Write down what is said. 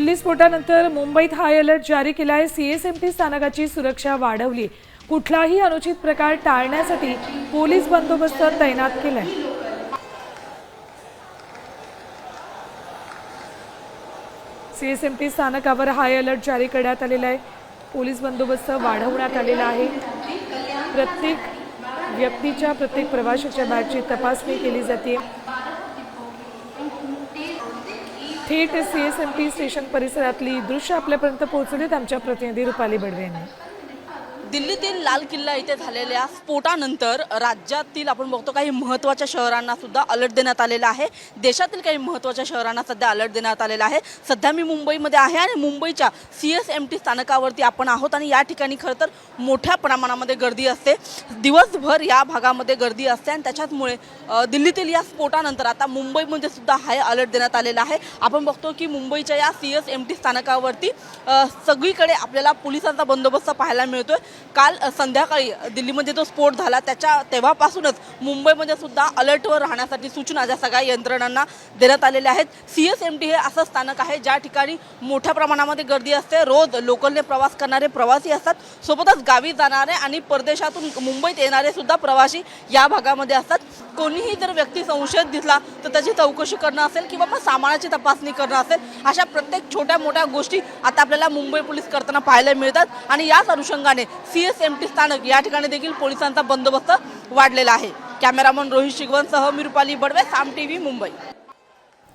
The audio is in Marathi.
दिल्ली स्फोटानंतर मुंबईत हाय अलर्ट जारी केला आहे। सीएसएमटी स्थानकाची सुरक्षा वाढवली। कुठलाही अनुचित प्रकार टाळण्यासाठी पोलीस बंदोबस्त तैनात केलाय। सीएसएमटी स्थानकावर हाय अलर्ट जारी करण्यात आलेला आहे। पोलीस बंदोबस्त वाढवण्यात आलेला आहे। प्रत्येक व्यक्तीच्या प्रत्येक प्रवाशाच्या बॅगची तपासणी केली जाते। थेट सीएसएमटी स्टेशन परिसरातली दृश्य आपल्यापर्यंत पोहोचलेत आमच्या प्रतिनिधी रुपाली बडवे यांनी। दिल्लीतील लाल किल्ला इथे झालेल्या स्फोटानंतर राज्यातील आपण बघतो काही महत्त्वाच्या शहरांना सुद्धा अलर्ट देण्यात आलेला आहे। देशातील काही महत्त्वाच्या शहरांना सध्या अलर्ट देण्यात आलेला आहे। सध्या मी मुंबईमध्ये आहे आणि मुंबईच्या सीएसएमटी स्थानकावरती आपण आहोत आणि या ठिकाणी खरं तर मोठ्या प्रमाणामध्ये गर्दी असते। दिवसभर या भागामध्ये गर्दी असते आणि त्याच्यामुळे दिल्लीतील या स्फोटानंतर आता मुंबईमध्ये सुद्धा हाय अलर्ट देण्यात आलेला आहे। आपण बघतो की मुंबईच्या या सीएसएमटी स्थानकावरती सगळीकडे आपल्याला पोलिसांचा बंदोबस्त पाहायला मिळतोय। काल संध्याकाळी दिल्लीमध्ये जो स्फोट झाला तेव्हापासूनच मुंबईमध्ये सुद्धा अलर्टवर राहण्यासाठी सूचना ज्या सगळ्या यंत्रणांना देण्यात आलेल्या आहेत। सीएसएमटी हे असं स्थानक आहे ज्या ठिकाणी मोठ्या प्रमाणामध्ये गर्दी असते। रोज लोकलने प्रवास करणारे प्रवासी असतात, सोबतच गावी जाणारे आणि परदेशातून मुंबईत येणारे सुद्धा प्रवासी या भागामध्ये असतात। कोणीही जर व्यक्ती संशयित दिसला तर त्याची चौकशी करणं असेल किंवा मग सामानाची तपासणी करणं असेल, अशा प्रत्येक छोट्या मोठ्या गोष्टी आता आपल्याला मुंबई पोलीस करताना पाहायला मिळतात आणि याच अनुषंगाने सीएसएमटी स्थानक या ठिकाणी देखील पोलिसांचा बंदोबस्त वाढलेला आहे। कॅमेरामन रोहित शिगवणसह मी रुपाली बडवे, साम टीव्ही, मुंबई।